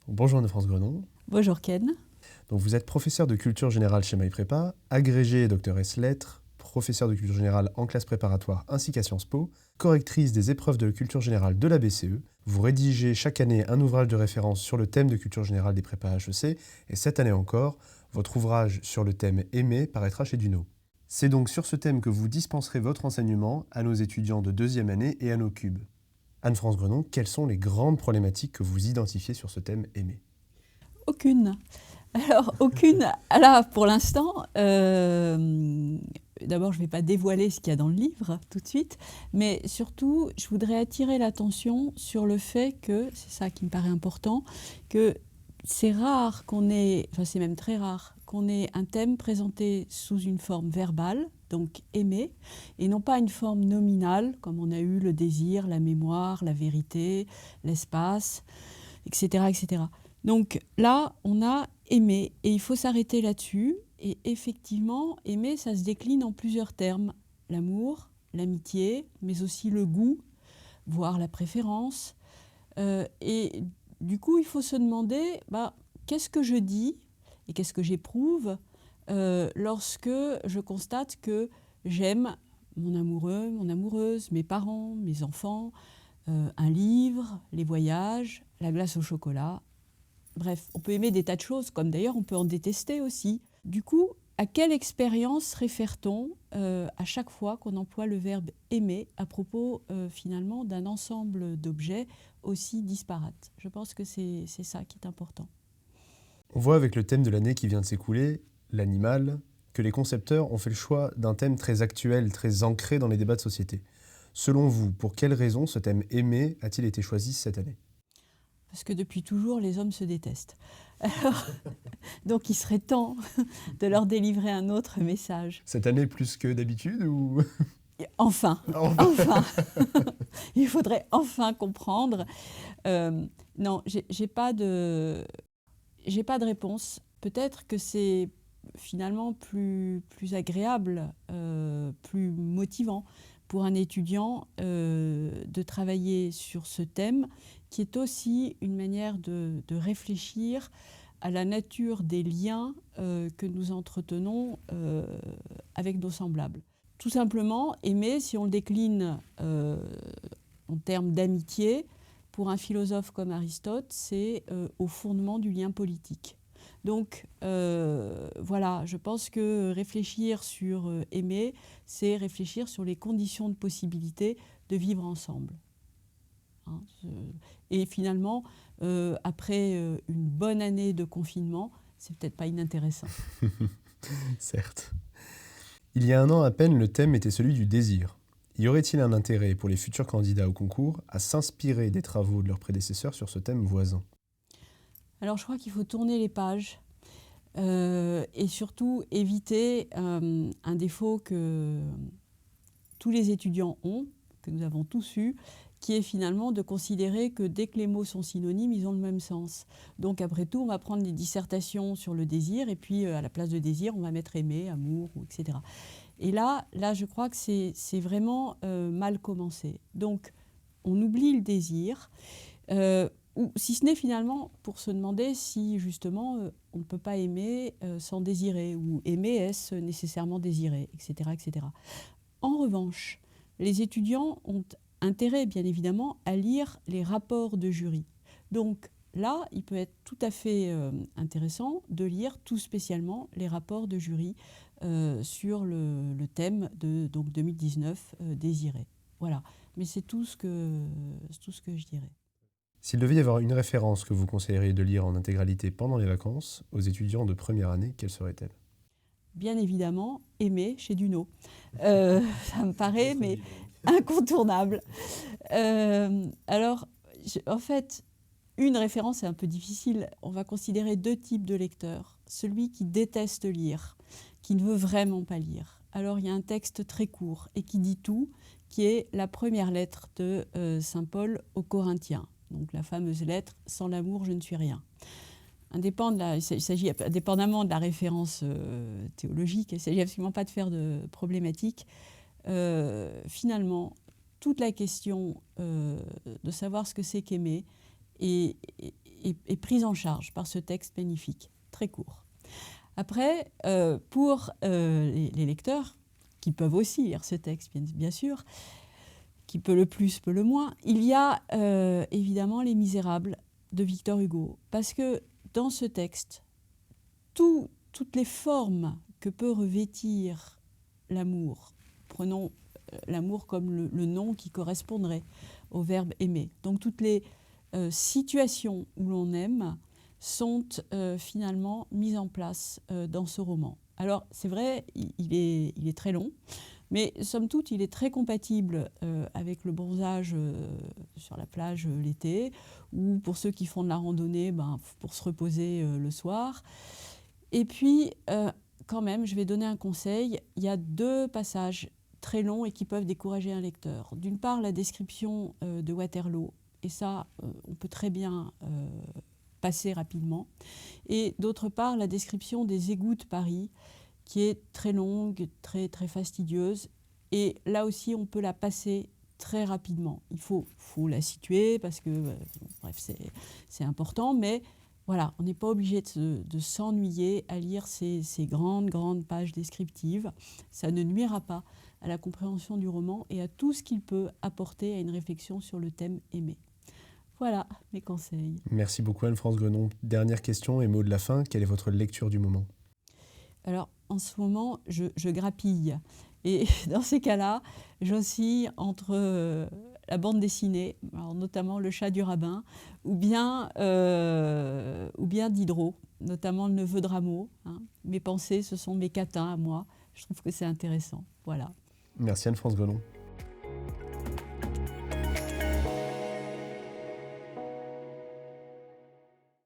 Bonjour Anne-France Grenon. Bonjour Ken. Donc vous êtes professeur de culture générale chez MyPrépa, agrégé et docteur ès lettres, professeur de culture générale en classe préparatoire ainsi qu'à Sciences Po, correctrice des épreuves de culture générale de la BCE. Vous rédigez chaque année un ouvrage de référence sur le thème de culture générale des prépas HEC et cette année encore, votre ouvrage sur le thème Aimer paraîtra chez Duno. C'est donc sur ce thème que vous dispenserez votre enseignement à nos étudiants de deuxième année et à nos cubes. Anne-France Grenon, quelles sont les grandes problématiques que vous identifiez sur ce thème Aimer ? Aucune. Alors, aucune. Là, pour l'instant, d'abord, je ne vais pas dévoiler ce qu'il y a dans le livre tout de suite, mais surtout, je voudrais attirer l'attention sur le fait que, c'est ça qui me paraît important, que c'est rare qu'on ait, enfin c'est même très rare, qu'on ait un thème présenté sous une forme verbale, donc aimer, et non pas une forme nominale, comme on a eu le désir, la mémoire, la vérité, l'espace, etc., etc. Donc là, on a aimer, et il faut s'arrêter là-dessus. Et effectivement, aimer, ça se décline en plusieurs termes. L'amour, l'amitié, mais aussi le goût, voire la préférence. Et du coup, il faut se demander, qu'est-ce que je dis et qu'est-ce que j'éprouve lorsque je constate que j'aime mon amoureux, mon amoureuse, mes parents, mes enfants, un livre, les voyages, la glace au chocolat. Bref, on peut aimer des tas de choses, comme d'ailleurs on peut en détester aussi. Du coup, à quelle expérience réfère-t-on à chaque fois qu'on emploie le verbe aimer à propos finalement d'un ensemble d'objets aussi disparates? Je pense que c'est ça qui est important. On voit avec le thème de l'année qui vient de s'écouler, l'animal, que les concepteurs ont fait le choix d'un thème très actuel, très ancré dans les débats de société. Selon vous, pour quelles raisons ce thème aimé a-t-il été choisi cette année ? Parce que depuis toujours, les hommes se détestent. Alors, donc il serait temps de leur délivrer un autre message. Cette année plus que d'habitude ou... Enfin. Il faudrait enfin comprendre. Non, j'ai pas de réponse. Peut-être que c'est finalement plus agréable, plus motivant pour un étudiant de travailler sur ce thème, qui est aussi une manière de réfléchir à la nature des liens que nous entretenons avec nos semblables. Tout simplement, aimer, si on le décline en termes d'amitié, pour un philosophe comme Aristote, c'est au fondement du lien politique. Donc voilà, je pense que réfléchir sur aimer, c'est réfléchir sur les conditions de possibilité de vivre ensemble. Hein, et finalement, après une bonne année de confinement, c'est peut-être pas inintéressant. Certes. Il y a un an à peine, le thème était celui du désir. Y aurait-il un intérêt pour les futurs candidats au concours à s'inspirer des travaux de leurs prédécesseurs sur ce thème voisin ? Alors je crois qu'il faut tourner les pages et surtout éviter un défaut que tous les étudiants ont, que nous avons tous eu, qui est finalement de considérer que dès que les mots sont synonymes, ils ont le même sens. Donc après tout, on va prendre des dissertations sur le désir et puis à la place de désir, on va mettre aimer, amour, etc. Et là je crois que c'est vraiment mal commencé. Donc on oublie le désir, ou si ce n'est finalement pour se demander si justement on ne peut pas aimer sans désirer, ou aimer est-ce nécessairement désirer, etc., etc. En revanche, les étudiants ont intérêt, bien évidemment, à lire les rapports de jury. Donc là, il peut être tout à fait intéressant de lire tout spécialement les rapports de jury sur le thème de donc 2019, désiré. Voilà, mais c'est tout ce que je dirais. S'il devait y avoir une référence que vous conseilleriez de lire en intégralité pendant les vacances, aux étudiants de première année, quelle serait-elle ? Bien évidemment, aimer chez Duno. Ça me paraît, mais incontournable. Alors, en fait, une référence est un peu difficile. On va considérer deux types de lecteurs. Celui qui déteste lire, qui ne veut vraiment pas lire. Alors, il y a un texte très court et qui dit tout, qui est la première lettre de Saint Paul aux Corinthiens. Donc, la fameuse lettre « Sans l'amour, je ne suis rien ». Il s'agit indépendamment de la référence théologique, il ne s'agit absolument pas de faire de problématique. Finalement, toute la question de savoir ce que c'est qu'aimer est est prise en charge par ce texte magnifique, très court. Après, pour les lecteurs, qui peuvent aussi lire ce texte, bien sûr, qui peut le plus, peut le moins, il y a évidemment Les Misérables de Victor Hugo. Parce que dans ce texte, toutes les formes que peut revêtir l'amour, prenons l'amour comme le nom qui correspondrait au verbe aimer. Donc toutes les situations où l'on aime sont finalement mises en place dans ce roman. Alors c'est vrai, il est très long, mais somme toute il est très compatible avec le bronzage sur la plage l'été, ou pour ceux qui font de la randonnée, pour se reposer le soir. Et puis quand même, je vais donner un conseil, il y a 2 passages très longs et qui peuvent décourager un lecteur. D'une part, la description de Waterloo, et ça, on peut très bien passer rapidement. Et d'autre part, la description des égouts de Paris, qui est très longue, très, très fastidieuse. Et là aussi, on peut la passer très rapidement. Il faut la situer parce que, bref, c'est important, mais voilà, on n'est pas obligé de s'ennuyer à lire ces grandes pages descriptives. Ça ne nuira pas à la compréhension du roman et à tout ce qu'il peut apporter à une réflexion sur le thème aimé. Voilà mes conseils. Merci beaucoup Anne-France Grenon. Dernière question et mot de la fin, quelle est votre lecture du moment ? Alors en ce moment, je grappille. Et dans ces cas-là, j'oscille entre la bande dessinée, alors notamment Le Chat du rabbin, ou bien Diderot, notamment Le Neveu de Rameau. Mes pensées, ce sont mes catins à moi. Je trouve que c'est intéressant. Voilà. Merci Anne-France Grenon.